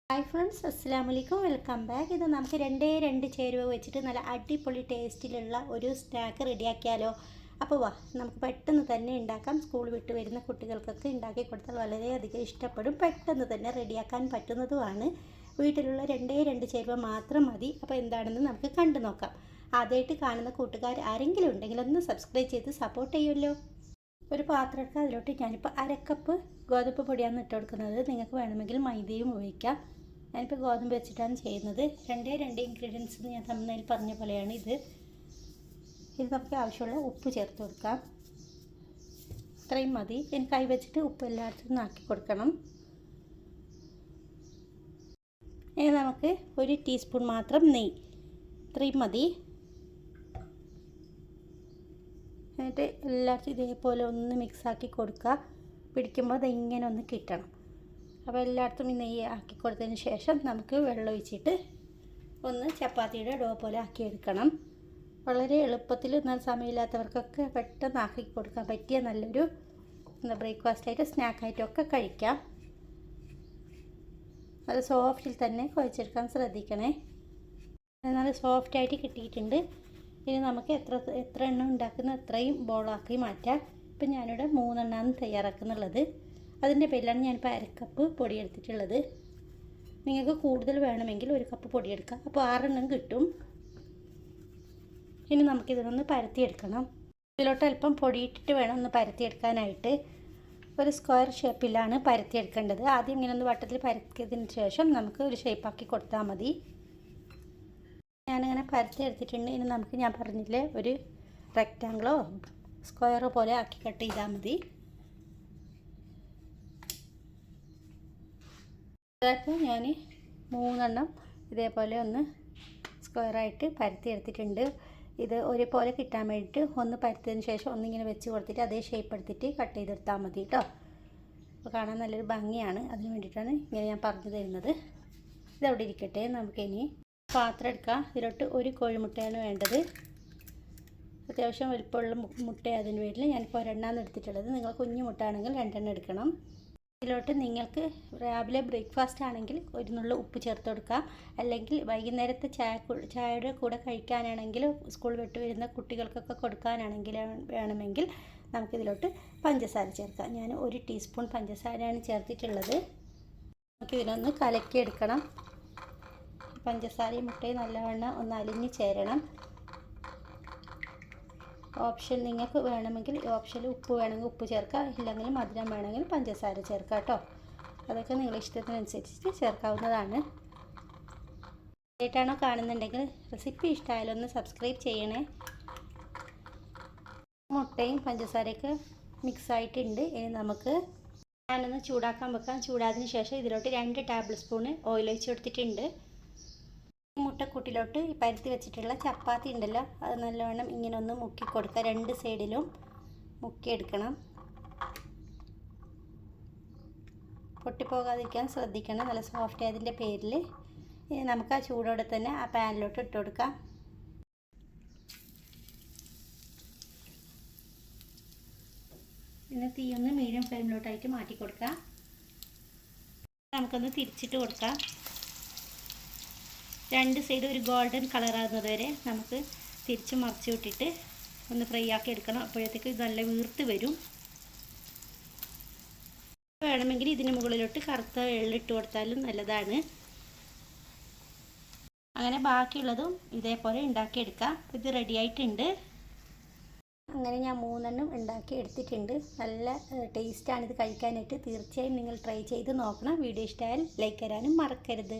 Hi friends, അസ്സലാമു അലൈക്കും. Welcome back. ഇത് നമുക്ക് രണ്ട് ചേരുവ വെച്ചിട്ട് നല്ല അടിപൊളി ടേസ്റ്റിലുള്ള ഒരു സ്നാക്ക് റെഡിയാക്കിയാലോ. അപ്പോൾ വാ, നമുക്ക് പെട്ടെന്ന് തന്നെ ഉണ്ടാക്കാം. സ്കൂൾ വിട്ട് വരുന്ന കുട്ടികൾക്കൊക്കെ ഉണ്ടാക്കി കൊടുത്താൽ വളരെയധികം ഇഷ്ടപ്പെടും. പെട്ടെന്ന് തന്നെ റെഡിയാക്കാൻ പറ്റുന്നതുമാണ്. വീട്ടിലുള്ള രണ്ട് ചേരുവ മാത്രം മതി. അപ്പോൾ എന്താണെന്ന് നമുക്ക് കണ്ടു നോക്കാം. ആദ്യമായിട്ട് കാണുന്ന കൂട്ടുകാർ ആരെങ്കിലും ഉണ്ടെങ്കിൽ ഒന്ന് സബ്സ്ക്രൈബ് ചെയ്ത് സപ്പോർട്ട് ചെയ്യുമല്ലോ. ഒരു പാത്രം എടുക്കുക. അതിലോട്ട് ഞാനിപ്പോൾ അരക്കപ്പ് ഗോതമ്പ് പൊടിയാണ് ഇട്ട് കൊടുക്കുന്നത്. നിങ്ങൾക്ക് വേണമെങ്കിൽ മൈദയും ഉപയോഗിക്കാം. ഞാനിപ്പോൾ ഗോതമ്പ് വെച്ചിട്ടാണ് ചെയ്യുന്നത്. രണ്ട് ഇൻഗ്രീഡിയൻസ് ഞാൻ തമ്മിൽ പറഞ്ഞ പോലെയാണ് ഇത് നമുക്ക് ആവശ്യമുള്ള ഉപ്പ് ചേർത്ത് കൊടുക്കാം. ഇത്രയും മതി. ഇനി കൈ വെച്ചിട്ട് ഉപ്പ് എല്ലായിടത്തും ആക്കി കൊടുക്കണം. ഇനി നമുക്ക് 1 ടീസ്പൂൺ മാത്രം നെയ്യ്, ഇത്രയും മതി. എന്നിട്ട് എല്ലായിടത്തും ഇതേപോലെ ഒന്ന് മിക്സാക്കി കൊടുക്കുക. പിടിക്കുമ്പോൾ അത് ഇങ്ങനെ ഒന്ന് കിട്ടണം. അപ്പോൾ എല്ലായിടത്തും ഈ നെയ്യ് ആക്കി കൊടുത്തതിന് ശേഷം നമുക്ക് വെള്ളം ഒഴിച്ചിട്ട് ഒന്ന് ചപ്പാത്തിയുടെ ഡോ പോലെ ആക്കിയെടുക്കണം. വളരെ എളുപ്പത്തിൽ, എന്നാൽ സമയമില്ലാത്തവർക്കൊക്കെ പെട്ടെന്ന് ആക്കി കൊടുക്കാൻ പറ്റിയ നല്ലൊരു ബ്രേക്ക്ഫാസ്റ്റായിട്ട് സ്നാക്കായിട്ടൊക്കെ കഴിക്കാം. നല്ല സോഫ്റ്റിൽ തന്നെ കുഴച്ചെടുക്കാൻ ശ്രദ്ധിക്കണേ. നല്ല സോഫ്റ്റായിട്ട് കിട്ടിയിട്ടുണ്ട്. ഇനി നമുക്ക് എത്ര എണ്ണം ഉണ്ടാക്കുന്ന അത്രയും ബോളാക്കി മാറ്റാം. ഇപ്പം ഞാനിവിടെ 3 എണ്ണമാണ് തയ്യാറാക്കുന്നുള്ളത്. അതിൻ്റെ പേരിലാണ് ഞാനിപ്പോൾ അരക്കപ്പ് പൊടി എടുത്തിട്ടുള്ളത്. നിങ്ങൾക്ക് കൂടുതൽ വേണമെങ്കിൽ 1 കപ്പ് പൊടിയെടുക്കാം. അപ്പോൾ 6 എണ്ണം കിട്ടും. ഇനി നമുക്കിതൊന്ന് പരത്തിയെടുക്കണം. ഇതിലോട്ട് അല്പം പൊടിയിട്ടിട്ട് വേണം ഒന്ന് പരത്തിയെടുക്കാനായിട്ട്. ഒരു സ്ക്വയർ ഷേപ്പിലാണ് പരത്തിയെടുക്കേണ്ടത്. ആദ്യം ഇങ്ങനെ ഒന്ന് വട്ടത്തിൽ പരത്തിയതിന് ശേഷം നമുക്ക് ഒരു ഷേപ്പാക്കി കൊടുത്താൽ മതി. ഞാനിങ്ങനെ പരത്തിയെടുത്തിട്ടുണ്ട്. ഇനി നമുക്ക്, ഞാൻ പറഞ്ഞില്ലേ, ഒരു റെക്റ്റാങ്കിളോ സ്ക്വയറോ പോലെ ആക്കി കട്ട് ചെയ്താൽ മതി. അപ്പോൾ ഞാൻ 3 എണ്ണം ഇതേപോലെ ഒന്ന് സ്ക്വയറായിട്ട് പരത്തിയെടുത്തിട്ടുണ്ട്. ഇത് ഒരുപോലെ കിട്ടാൻ വേണ്ടിയിട്ട് ഒന്ന് പരത്തിയതിന് ശേഷം ഒന്നിങ്ങനെ വെച്ച് കൊടുത്തിട്ട് അതേ ഷേപ്പ് എടുത്തിട്ട് കട്ട് ചെയ്തെടുത്താൽ മതി കേട്ടോ. അപ്പോൾ കാണാൻ നല്ലൊരു ഭംഗിയാണ്. അതിന് വേണ്ടിയിട്ടാണ് ഇങ്ങനെ ഞാൻ പറഞ്ഞു തരുന്നത്. ഇതവിടെ ഇരിക്കട്ടെ. നമുക്കിനി പാത്രം എടുക്കാം. ഇതിലോട്ട് 1 കോഴിമുട്ടയാണ് വേണ്ടത്. അത്യാവശ്യം വലിപ്പമുള്ള മുട്ട. അതിന് പേരിൽ ഞാനിപ്പോൾ 1 എണ്ണമാണ് എടുത്തിട്ടുള്ളത്. നിങ്ങൾ കുഞ്ഞു മുട്ട ആണെങ്കിൽ 2 എണ്ണം എടുക്കണം. ഇതിലോട്ട് നിങ്ങൾക്ക് രാവിലെ ബ്രേക്ക്ഫാസ്റ്റ് ആണെങ്കിൽ 1 നുള്ള ഉപ്പ് ചേർത്ത് കൊടുക്കാം. അല്ലെങ്കിൽ വൈകുന്നേരത്തെ ചായയുടെ കൂടെ കഴിക്കാനാണെങ്കിൽ, സ്കൂൾ വിട്ട് വരുന്ന കുട്ടികൾക്കൊക്കെ കൊടുക്കാനാണെങ്കിൽ വേണമെങ്കിൽ നമുക്കിതിലോട്ട് പഞ്ചസാര ചേർക്കാം. ഞാൻ 1 ടീസ്പൂൺ പഞ്ചസാരയാണ് ചേർത്തിട്ടുള്ളത്. നമുക്കിതിനൊന്ന് കലക്കിയെടുക്കണം. പഞ്ചസാരയും മുട്ടയും നല്ലവണ്ണം ഒന്ന് അലിഞ്ഞ് ചേരണം. ഓപ്ഷൻ നിങ്ങൾക്ക് വേണമെങ്കിൽ ഓപ്ഷനിൽ ഉപ്പ് വേണമെങ്കിൽ ഉപ്പ് ചേർക്കാം. ഇല്ലെങ്കിൽ മധുരം വേണമെങ്കിൽ പഞ്ചസാര ചേർക്കാം കേട്ടോ. അതൊക്കെ നിങ്ങളുടെ ഇഷ്ടത്തിനനുസരിച്ച് ചേർക്കാവുന്നതാണ്. ആയിട്ടാണോ കാണുന്നുണ്ടെങ്കിൽ റെസിപ്പി ഇഷ്ടമായാലും ഒന്ന് സബ്സ്ക്രൈബ് ചെയ്യണേ. മുട്ടയും പഞ്ചസാരയൊക്കെ മിക്സായിട്ടുണ്ട്. ഇനി നമുക്ക് ഞാനൊന്ന് ചൂടാക്കാൻ വെക്കാം. ചൂടാതിന് ശേഷം ഇതിലോട്ട് 2 ടേബിൾ സ്പൂൺ ഓയിൽ ഒഴിച്ച് കൊടുത്തിട്ടുണ്ട്. മുട്ടക്കൂട്ടിലോട്ട് ഈ പരത്തി വെച്ചിട്ടുള്ള ചപ്പാത്തി ഉണ്ടല്ലോ, അത് നല്ലവണ്ണം ഇങ്ങനെ ഒന്ന് മുക്കി കൊടുക്കുക. 2 സൈഡിലും മുക്കിയെടുക്കണം. പൊട്ടിപ്പോകാതിരിക്കാൻ ശ്രദ്ധിക്കണം. നല്ല സോഫ്റ്റ് ആയതിൻ്റെ പേരിൽ ഇനി നമുക്ക് ആ ചൂടോടെ തന്നെ ആ പാനിലോട്ട് ഇട്ട് കൊടുക്കാം. പിന്നെ തീയൊന്ന് മീഡിയം ഫ്ലെയിമിലോട്ടായിട്ട് മാറ്റി കൊടുക്കാം. നമുക്കൊന്ന് തിരിച്ചിട്ട് കൊടുക്കാം. 2 സൈഡ് ഒരു ഗോൾഡൻ കളറാകുന്നത് വരെ നമുക്ക് തിരിച്ച് മറിച്ച് വിട്ടിട്ട് ഒന്ന് ഫ്രൈ ആക്കി എടുക്കണം. അപ്പോഴത്തേക്ക് നല്ല വീർത്ത് വരും. വേണമെങ്കിൽ ഇതിന് മുകളിലോട്ട് കറുത്ത എള്ളിട്ട് കൊടുത്താലും നല്ലതാണ്. അങ്ങനെ ബാക്കിയുള്ളതും ഇതേപോലെ ഉണ്ടാക്കിയെടുക്കാം. ഇത് റെഡി ആയിട്ടുണ്ട്. അങ്ങനെ ഞാൻ 3 എണ്ണം ഉണ്ടാക്കി എടുത്തിട്ടുണ്ട്. നല്ല ടേസ്റ്റാണിത് കഴിക്കാനായിട്ട്. തീർച്ചയായും നിങ്ങൾ ട്രൈ ചെയ്ത് നോക്കണം. വീഡിയോ ഇഷ്ടമായാൽ ലൈക്ക് തരാനും മറക്കരുത്.